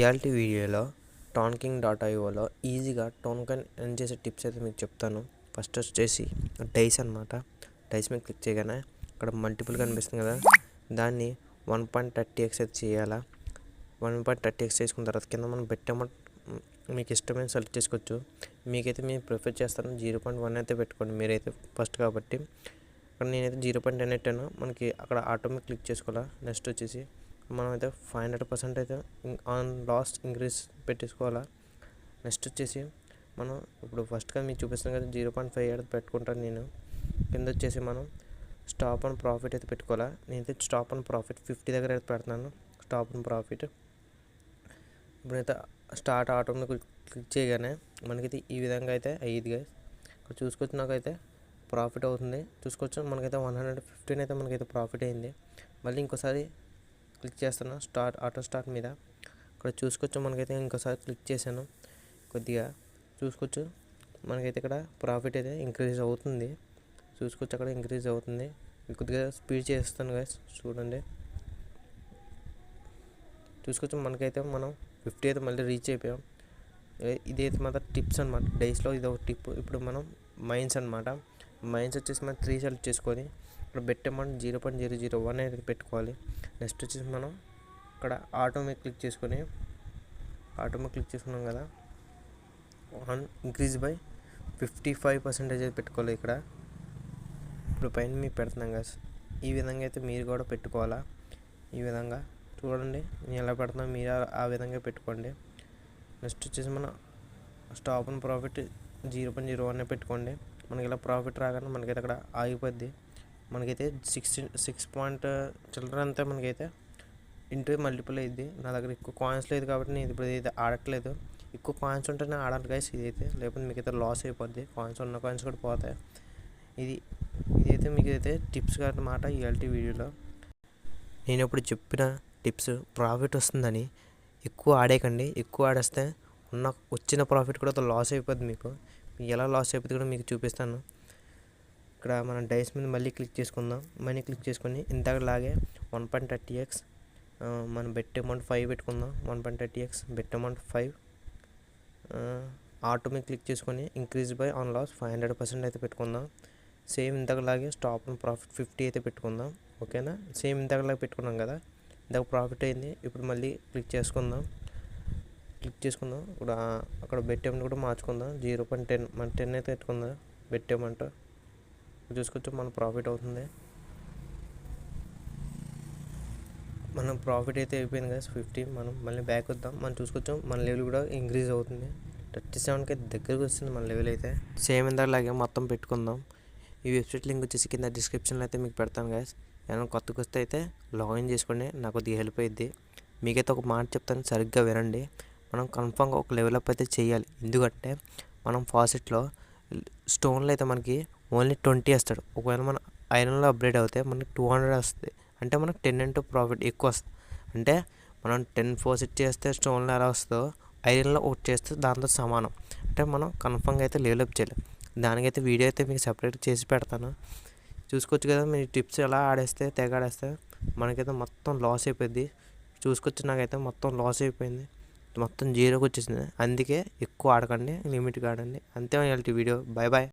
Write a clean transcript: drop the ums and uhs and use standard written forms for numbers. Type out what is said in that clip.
ఇయాల్టి వీడియోలో టోన్కింగ్.ioలో ఈజీగా token earn చేసే టిప్స్ అయితే మీకు చెప్తాను. ఫస్ట్ వచ్చేసి డైస్ అనమాట. డైస్ మీద క్లిక్ చేయగానే ఇక్కడ మల్టిపుల్ కనిపిస్తుంది కదా, దాన్ని 1.30x అయితే చేయాలా. 1.30x చేసుకున్న తర్వాత కింద మనం బెట్ అమౌంట్ మీకు ఇష్టమైన సెలెక్ట్ చేసుకోవచ్చు. మీకైతే మేము ప్రిఫర్ చేస్తాను 0.1 అయితే పెట్టుకోండి, మీరైతే ఫస్ట్ కాబట్టి. ఇక్కడ నేనైతే 0.10 పెట్టాను. మనకి అక్కడ ఆటోమేటిక్ క్లిక్ చేసుకోవాలా. నెక్స్ట్ వచ్చేసి మనం అయితే 500% అయితే ఆన్ లాస్ట్ ఇంక్రీజ్ పెట్టేసుకోవాలా. నెక్స్ట్ వచ్చేసి మనం ఇప్పుడు ఫస్ట్గా మీకు చూపిస్తాను కదా 0.5 అయితే పెట్టుకుంటాను నేను. కింద వచ్చేసి మనం స్టాప్ అండ్ ప్రాఫిట్ అయితే పెట్టుకోవాలా. నేనైతే స్టాప్ అండ్ ప్రాఫిట్ 50 దగ్గర అయితే పెడుతున్నాను. స్టాప్ అండ్ ప్రాఫిట్ ఇప్పుడైతే స్టార్ట్ ఆటోమేటిక్ క్లిక్ చేయగానే మనకైతే ఈ విధంగా అయితే అయ్యిదిగా ఇక్కడ చూసుకోవచ్చు. నాకైతే ప్రాఫిట్ అవుతుంది చూసుకోవచ్చు. మనకైతే 115 అయితే మనకైతే ప్రాఫిట్ అయింది. మళ్ళీ ఇంకోసారి క్లిక్ చేస్తాను ఆటో స్టార్ట్ మీద. ఇక్కడ చూసుకోవచ్చు మనకైతే ఇంకోసారి క్లిక్ చేశాను. కొద్దిగా చూసుకోవచ్చు మనకైతే ఇక్కడ ప్రాఫిట్ అయితే ఇంక్రీజ్ అవుతుంది. చూసుకోవచ్చు అక్కడ ఇంక్రీజ్ అవుతుంది. కొద్దిగా స్పీడ్ చేస్తాను గైస్, చూడండి. చూసుకోవచ్చు మనకైతే మనం 50 అయితే మళ్ళీ రీచ్ అయిపోయాం. ఇదైతే మాత్రం టిప్స్ అనమాట. డైస్లో ఇది ఒక టిప్. ఇప్పుడు మనం మైన్స్ అనమాట. మైన్స్ వచ్చేసి మనం 3 సెలెక్ట్ చేసుకొని ఇక్కడ బెట్ అమౌంట్ 0.001 అయితే పెట్టుకోవాలి. నెక్స్ట్ వచ్చేసి మనం ఇక్కడ ఆటోమేటిక్ క్లిక్ చేసుకున్నాం కదా, ఇంక్రీజ్ బై 55% అయితే పెట్టుకోవాలి. ఇక్కడ ఇప్పుడు పైన మీకు పెడుతున్నాం కదా, ఈ విధంగా అయితే మీరు కూడా పెట్టుకోవాలా. ఈ విధంగా చూడండి నేను ఎలా పెడుతున్నాను, మీరు ఆ విధంగా పెట్టుకోండి. నెక్స్ట్ వచ్చేసి మన స్టాప్ అండ్ ప్రాఫిట్ 0.01 పెట్టుకోండి. మనకి ఇలా ప్రాఫిట్ రాగానే మనకైతే అక్కడ ఆగిపోద్ది. మనకైతే 6 పాయింట్ చిల్లర అంతా మనకైతే ఇంటూ మల్టిపుల్ అయ్యింది. నా దగ్గర ఎక్కువ కాయిన్స్ లేదు కాబట్టి నేను ఇప్పుడు ఇదైతే ఆడట్లేదు. ఎక్కువ కాయిన్స్ ఉంటేనే ఆడాలి గైస్ ఇదైతే, లేకపోతే మీకు అయితే లాస్ అయిపోద్ది. ఉన్న కాయిన్స్ కూడా పోతాయి. ఇదైతే మీకు అయితే టిప్స్ అన్నమాట ఇవాల్టి వీడియోలో. నేను ఇప్పుడు చెప్పిన టిప్స్ ప్రాఫిట్ వస్తుందని ఎక్కువ ఆడేయకండి. ఎక్కువ ఆడేస్తే వచ్చిన ప్రాఫిట్ కూడా లాస్ అయిపోద్ది. మీకు ఎలా లాస్ అయిపోద్ది కూడా మీకు చూపిస్తాను. ఇక్కడ మనం డైస్ మీద మళ్ళీ క్లిక్ చేసుకుందాం. మనీ క్లిక్ చేసుకొని ఇంతకులాగే 1.30x మనం బెట్ అమౌంట్ 5 పెట్టుకుందాం. 1.30x bet amount 5 automatic click చేసుకొని ఇంక్రీజ్ బై ఆన్ లాస్ 500% అయితే పెట్టుకుందాం. సేమ్ ఇంతకులాగే స్టాప్ అండ్ ప్రాఫిట్ 50 అయితే పెట్టుకుందాం. ఓకేనా, సేమ్ ఇంతకులాగా పెట్టుకున్నాం కదా, ఇంతకు ప్రాఫిట్ అయింది. ఇప్పుడు మళ్ళీ క్లిక్ చేసుకుందాం. ఇప్పుడు అక్కడ బెట్ అమౌంట్ కూడా మార్చుకుందాం. 0.10 మన 10 అయితే పెట్టుకుందాం బెట్ అమౌంట్. చూసుకోవచ్చు మన ప్రాఫిట్ అవుతుంది. మనం ప్రాఫిట్ అయితే అయిపోయింది కదా 50. మనం మళ్ళీ బ్యాక్ వద్దాం. మనం చూసుకోవచ్చు మన లెవెల్ కూడా ఇంక్రీజ్ అవుతుంది. 37కి దగ్గరకు వస్తుంది మన లెవెల్ అయితే. సేమ్ ఇందాకలాగే మొత్తం పెట్టుకుందాం. ఈ వెబ్సైట్ లింక్ వచ్చేసి కింద డిస్క్రిప్షన్లో అయితే మీకు పెడతాను గైస్. ఏమైనా కొత్తగా వస్తే అయితే లాగిన్ చేసుకోండి, నాకు కొద్దిగా హెల్ప్ అయ్యిద్ది. మీకైతే ఒక మాట చెప్తాను, సరిగ్గా వినండి. మనం కన్ఫామ్గా ఒక లెవెల్ అప్ అయితే చేయాలి. ఎందుకంటే మనం ఫాసెట్లో స్టోన్లో అయితే మనకి ఓన్లీ 20 వస్తాడు. ఒకవేళ మనం ఐరన్లో అప్గ్రేడ్ అవుతే మనకి 200 వస్తుంది. అంటే మనకు 10 into ప్రాఫిట్ ఎక్కువ వస్తుంది. అంటే మనం 10 ఫాసెట్ చేస్తే స్టోన్లో ఎలా వస్తుందో ఐరన్లో ఒకటి చేస్తే దాంతో సమానం. అంటే మనం కన్ఫామ్గా అయితే లెవెల్ అప్ చేయాలి. దానికైతే వీడియో అయితే మీకు సపరేట్ చేసి పెడతాను. చూసుకోవచ్చు కదా మీ టిప్స్ ఎలా తెగ ఆడేస్తే మనకైతే మొత్తం లాస్ అయిపోయింది. చూసుకోవచ్చు నాకైతే మొత్తం లాస్ అయిపోయింది, మొత్తం జీరోకి వచ్చేసింది. అందుకే ఎక్కువ ఆడకండి, లిమిట్గా ఆడండి. అంతే ఇవాల్టి వీడియో. Bye bye.